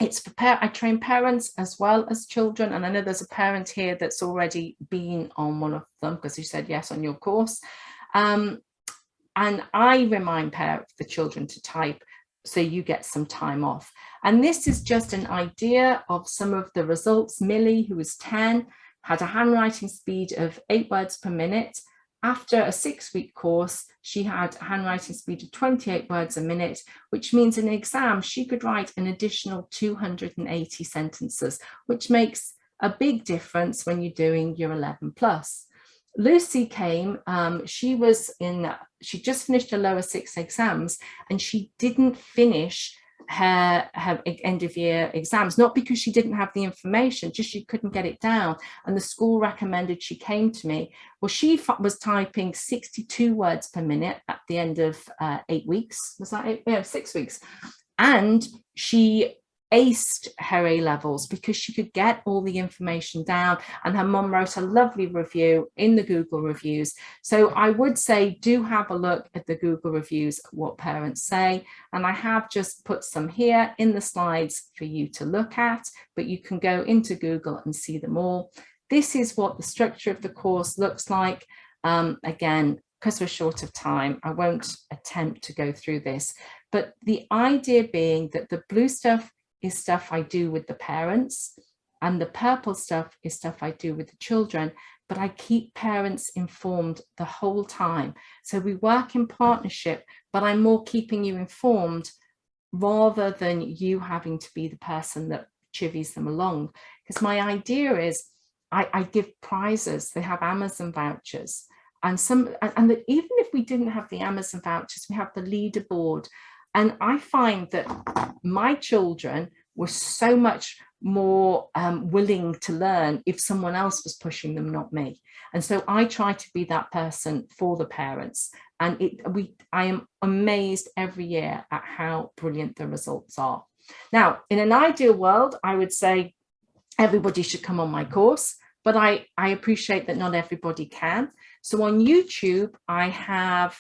It's for I train parents as well as children, and I know there's a parent here that's already been on one of them because you said yes on your course. And I remind the children to type so you get some time off. And this is just an idea of some of the results. Millie, who was 10, had a handwriting speed of 8 words per minute. After a 6-week course, she had a handwriting speed of 28 words a minute, which means in an exam, she could write an additional 280 sentences, which makes a big difference when you're doing your 11 plus. Lucy came, she just finished her lower 6 exams, and she didn't finish her end of year exams, not because she didn't have the information, just she couldn't get it down, and the school recommended she came to me. Well, she was typing 62 words per minute at the end of 8 weeks. Was that 8? Yeah, 6 weeks. And she aced her A levels because she could get all the information down, and her mum wrote a lovely review in the Google reviews. So I would say do have a look at the Google reviews, what parents say, and I have just put some here in the slides for you to look at, but you can go into Google and see them all. This is what the structure of the course looks like. Again, because we're short of time, I won't attempt to go through this, but the idea being that the blue stuff is stuff I do with the parents, and the purple stuff is stuff I do with the children, but I keep parents informed the whole time. So we work in partnership, but I'm more keeping you informed rather than you having to be the person that chivies them along. Because my idea is I give prizes. They have Amazon vouchers, and even if we didn't have the Amazon vouchers, we have the leaderboard. And I find that my children were so much more willing to learn if someone else was pushing them, not me. And so I try to be that person for the parents. And I am amazed every year at how brilliant the results are. Now, in an ideal world, I would say everybody should come on my course, but I appreciate that not everybody can. So on YouTube, I have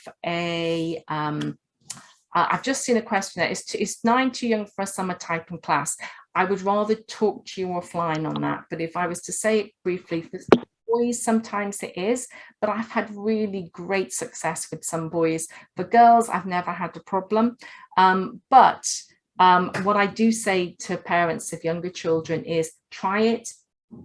I've just seen a question there. Is 9 too young for a summer typing class? I would rather talk to you offline on that. But if I was to say it briefly, for boys, sometimes it is, but I've had really great success with some boys. For girls, I've never had a problem. But what I do say to parents of younger children is try it.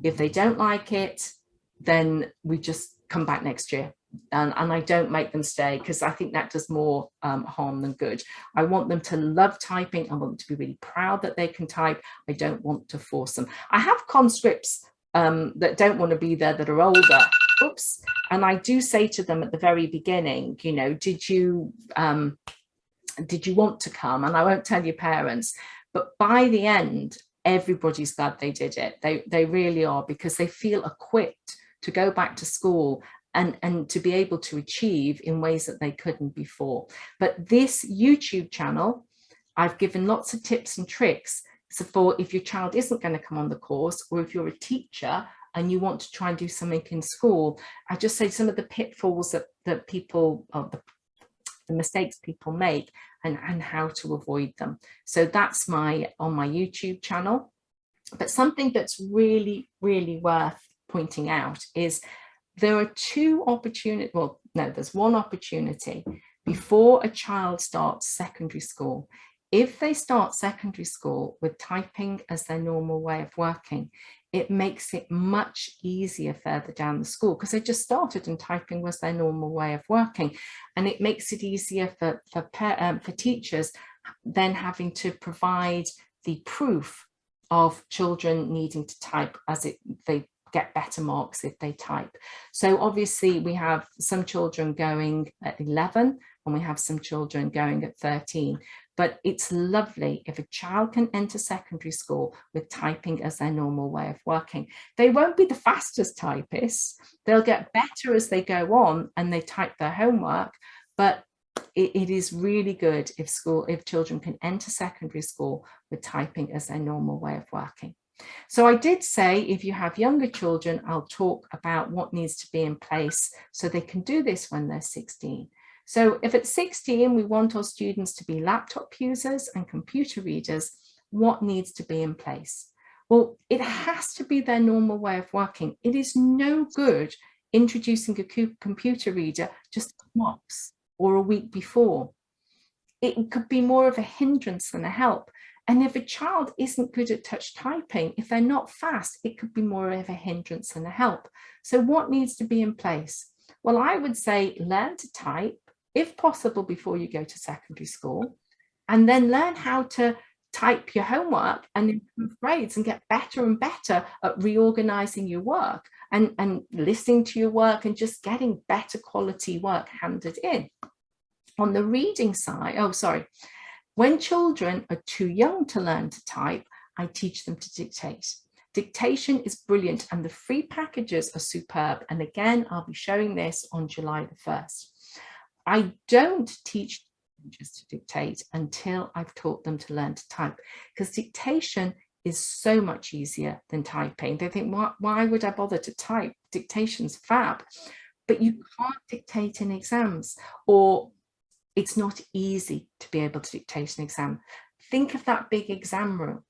If they don't like it, then we just come back next year. And I don't make them stay, because I think that does more harm than good. I want them to love typing. I want them to be really proud that they can type. I don't want to force them. I have conscripts that don't want to be there, that are older. Oops. And I do say to them at the very beginning, you know, did you want to come? And I won't tell your parents, but by the end, everybody's glad they did it. They really are, because they feel equipped to go back to school and to be able to achieve in ways that they couldn't before. But this YouTube channel, I've given lots of tips and tricks. So for if your child isn't going to come on the course, or if you're a teacher and you want to try and do something in school, I just say some of the pitfalls that people, the mistakes people make, and how to avoid them. So that's on my YouTube channel. But something that's really, really worth pointing out is there are two opportunities. Well, no, there's one opportunity before a child starts secondary school. if they start secondary school with typing as their normal way of working, it makes it much easier further down the school, because they just started and typing was their normal way of working. And it makes it easier for teachers then having to provide the proof of children needing to type as they get better marks if they type. So obviously we have some children going at 11 and we have some children going at 13. But it's lovely if a child can enter secondary school with typing as their normal way of working. They won't be the fastest typists. They'll get better as they go on and they type their homework. But it is really good if children can enter secondary school with typing as their normal way of working. So I did say, if you have younger children, I'll talk about what needs to be in place so they can do this when they're 16. So if at 16, we want our students to be laptop users and computer readers, what needs to be in place? Well, it has to be their normal way of working. It is no good introducing a computer reader just once or a week before. It could be more of a hindrance than a help. And if a child isn't good at touch typing, if they're not fast, it could be more of a hindrance than a help. So what needs to be in place? Well, I would say learn to type, if possible, before you go to secondary school, and then learn how to type your homework and improve grades and get better and better at reorganizing your work and listening to your work and just getting better quality work handed in. On the reading side, when children are too young to learn to type, I teach them to dictate. Dictation is brilliant and the free packages are superb. And again, I'll be showing this on July the 1st. I don't teach teachers to dictate until I've taught them to learn to type, because dictation is so much easier than typing. They think, why would I bother to type? Dictation's fab. But you can't dictate in exams, or it's not easy to be able to dictate an exam. Think of that big exam room.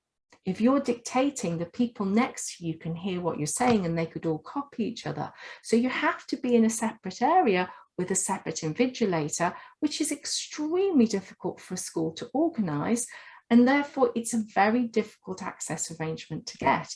If you're dictating, the people next to you can hear what you're saying and they could all copy each other. So you have to be in a separate area with a separate invigilator, which is extremely difficult for a school to organise. And therefore, it's a very difficult access arrangement to get.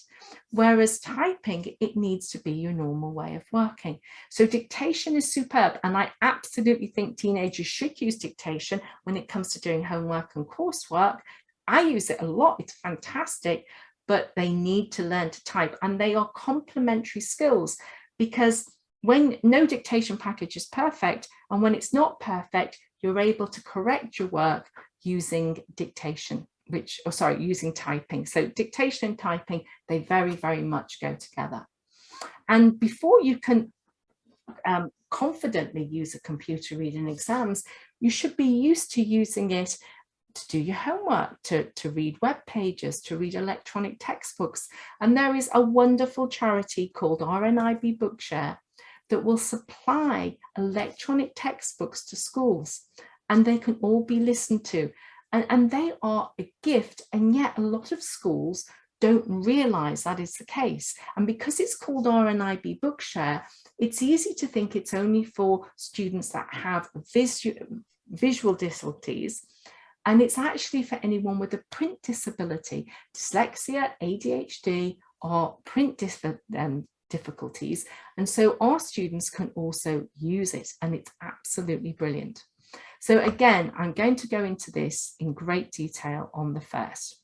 Whereas typing, it needs to be your normal way of working. So dictation is superb. And I absolutely think teenagers should use dictation when it comes to doing homework and coursework. I use it a lot. It's fantastic, but they need to learn to type. And they are complementary skills, because when no dictation package is perfect, and when it's not perfect, you're able to correct your work using dictation, using typing. So dictation and typing, they very, very much go together. And before you can confidently use a computer reader in exams, you should be used to using it to do your homework, to read web pages, to read electronic textbooks. And there is a wonderful charity called RNIB Bookshare that will supply electronic textbooks to schools, and they can all be listened to. And they are a gift, and yet a lot of schools don't realise that is the case. And because it's called RNIB Bookshare, it's easy to think it's only for students that have visual difficulties. And it's actually for anyone with a print disability, dyslexia, ADHD, or print difficulties. And so our students can also use it, and it's absolutely brilliant. So again, I'm going to go into this in great detail on the 1st.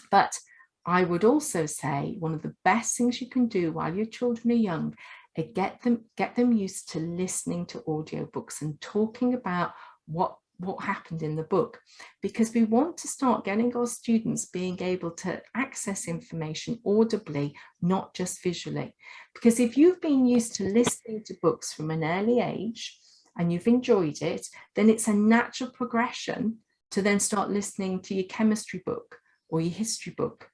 But I would also say one of the best things you can do while your children are young is get them used to listening to audiobooks and talking about what happened in the book, because we want to start getting our students being able to access information audibly, not just visually. Because if you've been used to listening to books from an early age and you've enjoyed it, then it's a natural progression to then start listening to your chemistry book or your history book.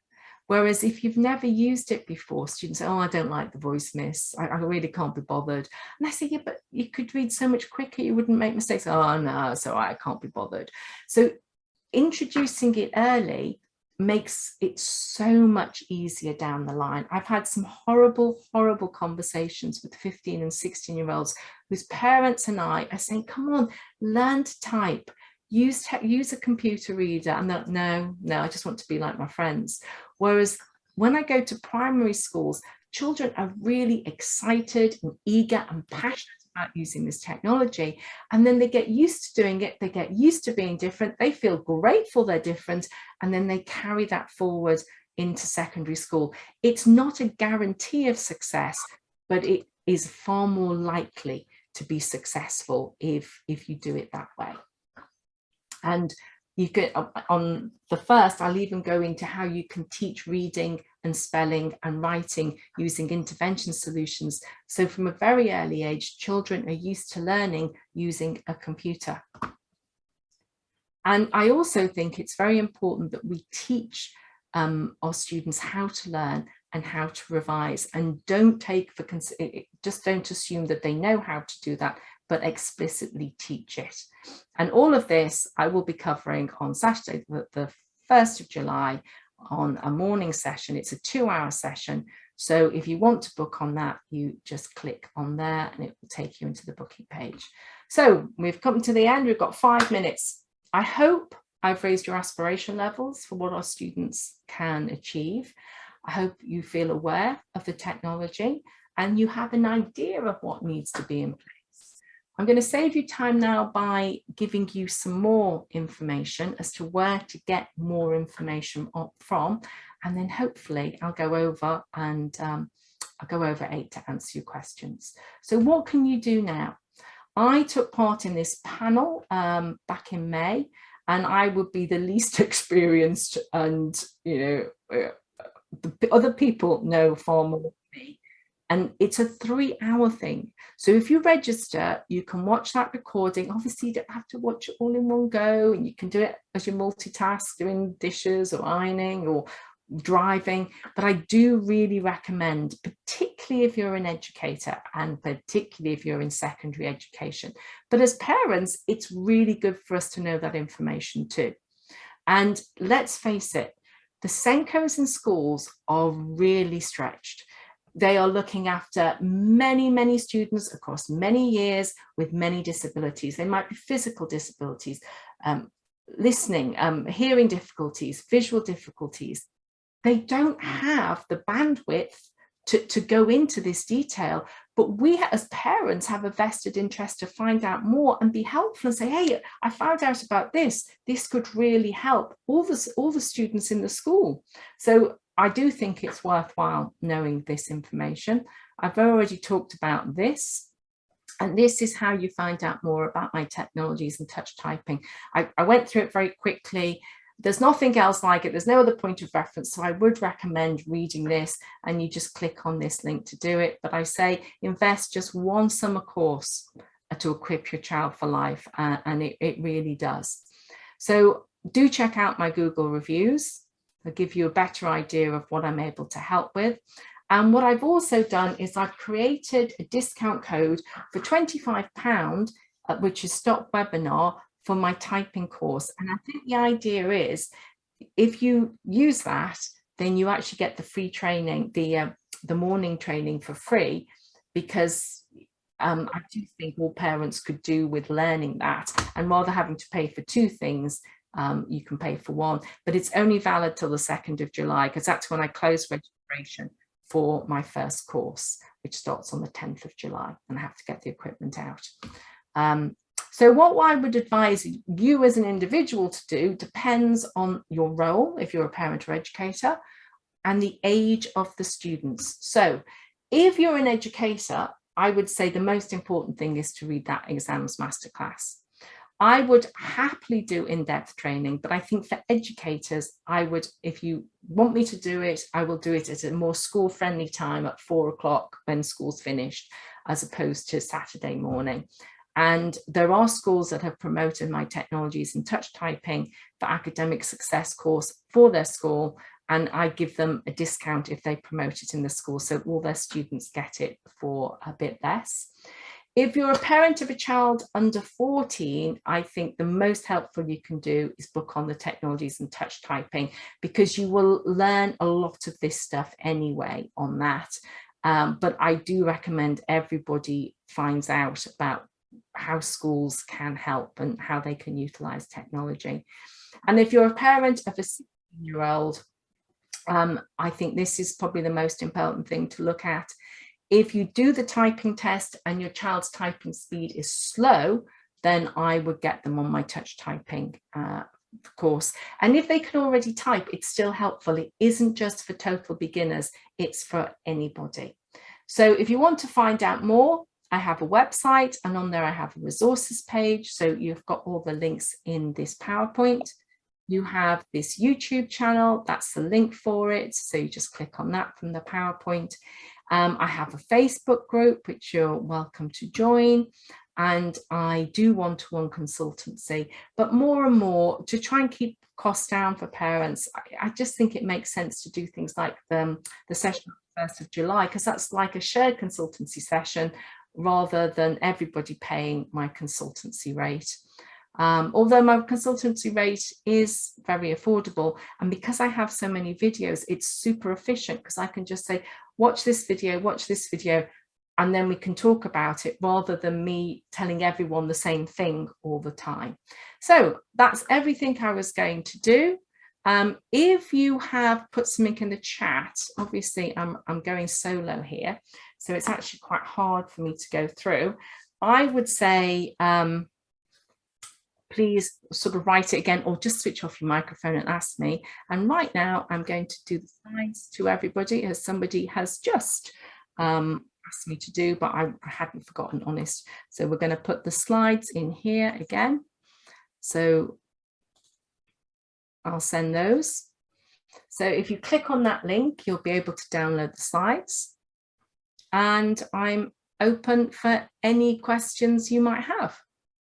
Whereas if you've never used it before, students say, oh, I don't like the voice, miss. I really can't be bothered. And I say, yeah, but you could read so much quicker. You wouldn't make mistakes. Oh, no, it's all right. I can't be bothered. So introducing it early makes it so much easier down the line. I've had some horrible, horrible conversations with 15 and 16-year-olds whose parents and I are saying, come on, learn to type. use a computer reader, and that no, I just want to be like my friends. Whereas when I go to primary schools, children are really excited and eager and passionate about using this technology, and then they get used to doing it, they get used to being different, they feel grateful they're different, and then they carry that forward into secondary school. It's not a guarantee of success, but it is far more likely to be successful if you do it that way. And you can, on the first, I'll even go into how you can teach reading and spelling and writing using intervention solutions. So from a very early age, children are used to learning using a computer. And I also think it's very important that we teach our students how to learn and how to revise, and don't just don't assume that they know how to do that, but explicitly teach it. And all of this I will be covering on Saturday, the 1st of July, on a morning session. It's a 2-hour session. So if you want to book on that, you just click on there and it will take you into the booking page. So we've come to the end. We've got 5 minutes. I hope I've raised your aspiration levels for what our students can achieve. I hope you feel aware of the technology and you have an idea of what needs to be in place. I'm going to save you time now by giving you some more information as to where to get more information from, and then hopefully I'll go over 8 to answer your questions. So what can you do now? I took part in this panel back in May, and I would be the least experienced, and the other people know far more than me. And it's a 3-hour thing. So if you register, you can watch that recording. Obviously, you don't have to watch it all in one go, and you can do it as you multitask, doing dishes or ironing or driving. But I do really recommend, particularly if you're an educator and particularly if you're in secondary education. But as parents, it's really good for us to know that information too. And let's face it, the Senkos in schools are really stretched. They are looking after many, many students across many years with many disabilities. They might be physical disabilities, listening, hearing difficulties, visual difficulties. They don't have the bandwidth to go into this detail, but we as parents have a vested interest to find out more and be helpful and say, hey, I found out about this. This could really help all the students in the school. So I do think it's worthwhile knowing this information. I've already talked about this, and this is how you find out more about my technologies and touch typing. I went through it very quickly. There's nothing else like it. There's no other point of reference. So I would recommend reading this, and you just click on this link to do it. But I say invest just one summer course to equip your child for life, and it really does. So do check out my Google reviews. I'll give you a better idea of what I'm able to help with. And what I've also done is I've created a discount code for £25, which is Stop Webinar, for my typing course. And I think the idea is, if you use that, then you actually get the free training, the morning training for free, because I do think all parents could do with learning that. And rather having to pay for 2 things, you can pay for 1, but it's only valid till the 2nd of July, because that's when I close registration for my first course, which starts on the 10th of July, and I have to get the equipment out. So what I would advise you as an individual to do depends on your role, if you're a parent or educator, and the age of the students. So if you're an educator, I would say the most important thing is to read that exams masterclass. I would happily do in-depth training, but I think for educators, I would, if you want me to do it, I will do it at a more school-friendly time at 4 o'clock when school's finished, as opposed to Saturday morning. And there are schools that have promoted my technologies and touch typing for academic success course for their school, and I give them a discount if they promote it in the school, so all their students get it for a bit less. If you're a parent of a child under 14, I think the most helpful you can do is book on the technologies and touch typing, because you will learn a lot of this stuff anyway on that. But I do recommend everybody finds out about how schools can help and how they can utilize technology. And if you're a parent of a 16-year-old, I think this is probably the most important thing to look at. If you do the typing test and your child's typing speed is slow, then I would get them on my touch typing course. And if they can already type, it's still helpful. It isn't just for total beginners, it's for anybody. So if you want to find out more, I have a website, and on there I have a resources page. So you've got all the links in this PowerPoint. You have this YouTube channel, that's the link for it. So you just click on that from the PowerPoint. I have a Facebook group, which you're welcome to join. And I do one-to-one consultancy, but more and more to try and keep costs down for parents. I just think it makes sense to do things like the session on the 1st of July, because that's like a shared consultancy session rather than everybody paying my consultancy rate. Although my consultancy rate is very affordable, and because I have so many videos, it's super efficient, because I can just say, watch this video, and then we can talk about it rather than me telling everyone the same thing all the time. So that's everything I was going to do. If you have put something in the chat, obviously I'm going solo here, so it's actually quite hard for me to go through. I would say, please sort of write it again, or just switch off your microphone and ask me. And right now I'm going to do the slides to everybody, as somebody has just asked me to do, but I hadn't forgotten, honest. So we're going to put the slides in here again. So I'll send those. So if you click on that link, you'll be able to download the slides. And I'm open for any questions you might have.